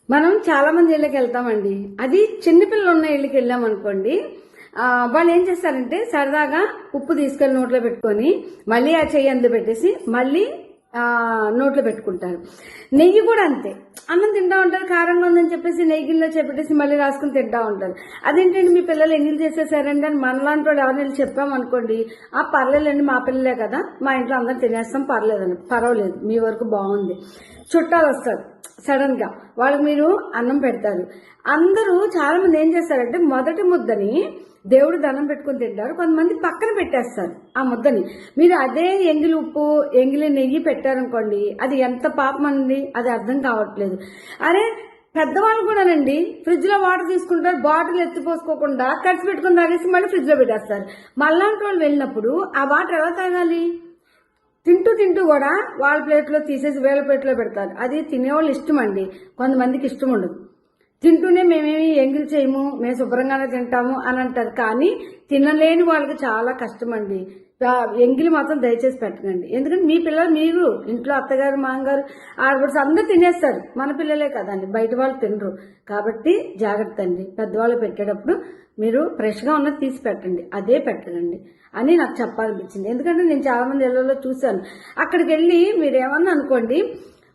మనం చాలా మంది ఇళ్ళకి వెళ్తామండి. అది చిన్నపిల్లలు ఉన్న ఇళ్ళకి వెళ్ళాం అనుకోండి, వాళ్ళు ఏం చేస్తారంటే సరదాగా ఉప్పు తీసుకెళ్లి నోట్లో పెట్టుకొని మళ్ళీ ఆ చెయ్యి అందు పెట్టేసి మళ్ళీ నోట్లో పెట్టుకుంటారు. నెయ్యి కూడా అంతే. అన్నం తింటా ఉంటారు, కారంగా ఉందని చెప్పేసి నెయ్యిలో చెప్పేసి మళ్ళీ రాసుకుని తింటా ఉంటారు. అదేంటండి మీ పిల్లలు ఎంగిల్ చేసేసారండి అని మనలాంటి వాళ్ళు ఎవరిని చెప్పామనుకోండి, పర్లేదండి మా పిల్లలే కదా, మా ఇంట్లో అందరం తినేస్తాం, పర్వాలేదు మీ వరకు బాగుంది. చుట్టాలు వస్తారు సడన్ గా, వాళ్ళకి మీరు అన్నం పెడతారు. అందరూ చాలా మంది ఏం చేస్తారంటే మొదటి ముద్దని దేవుడు దండం పెట్టుకుని తింటారు, కొంతమంది పక్కన పెట్టేస్తారు ఆ ముద్దని. మీరు అదే ఎంగిలి ఉప్పు ఎంగిలి నెయ్యి పెట్టారనుకోండి, అది ఎంత పాపం అండి, అది అర్థం కావట్లేదు. అరే పెద్దవాళ్ళు కూడానండి ఫ్రిడ్జ్ లో వాటర్ తీసుకుంటారు, బాటిల్ ఎత్తిపోసుకోకుండా ఖర్చు పెట్టుకుని తాగేసి మళ్ళీ ఫ్రిడ్జ్ లో పెట్టేస్తారు. మళ్ళాంటి వాళ్ళు వెళ్ళినప్పుడు ఆ వాటర్ ఎలా తాగాలి? తింటూ కూడా వాళ్ళ ప్లేట్లో తీసేసి వేళ ప్లేట్లో పెడతారు. అది తినేవాళ్ళు ఇష్టం అండి, కొంతమందికి ఇష్టం ఉండదు. తింటూనే మేమేమి ఎంగిల్ చేయము, మేము శుభ్రంగానే తింటాము అని అంటారు. కానీ తినలేని వాళ్ళకి చాలా కష్టం అండి. ఎంగిలి మాత్రం దయచేసి పెట్టకండి. ఎందుకంటే మీ పిల్లలు, మీరు ఇంట్లో అత్తగారు మామగారు ఆడపడుచు అందరూ తినేస్తారు, మన పిల్లలే కదండి, బయట వాళ్ళు తినరు. కాబట్టి జాగ్రత్త అండి, పెద్దవాళ్ళు పెట్టేటప్పుడు మీరు ఫ్రెష్గా ఉన్నది తీసి పెట్టండి, అదే పెట్టండి అని నాకు చెప్పాలనిపించింది. ఎందుకంటే నేను చాలా మంది ఇళ్లలో చూశాను. అక్కడికి వెళ్ళి మీరు ఏమన్నా అనుకోండి,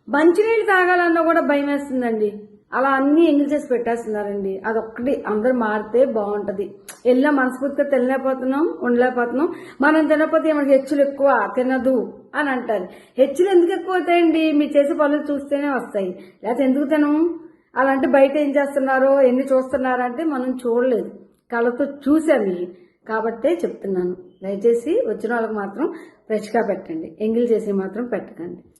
మంచినీళ్ళు తాగాలన్నా కూడా భయం వేస్తుందండి. అలా అన్ని ఎంగిల్ చేసి పెట్టేస్తున్నారండి. అదొక్కటి అందరూ మారితే బాగుంటది. ఎలా మనస్ఫూర్తిగా తినలేకపోతున్నాం, ఉండలేకపోతున్నాం. మనం తినకపోతే ఏమైనా హెచ్చులు ఎక్కువ తినదు అని అంటారు. హెచ్చులు ఎందుకు ఎక్కువ అవుతాయండి? మీరు చేసే పనులు చూస్తేనే వస్తాయి, లేకపోతే ఎందుకు తినము? అలాంటి బయట ఏం చేస్తున్నారో ఎన్ని చూస్తున్నారంటే మనం చూడలేదు, కళ్ళతో చూసాము. కాబట్టే చెప్తున్నాను, దయచేసి వచ్చిన వాళ్ళకి మాత్రం ఫ్రెష్గా పెట్టండి, ఎంగిల్ చేసి మాత్రం పెట్టకండి.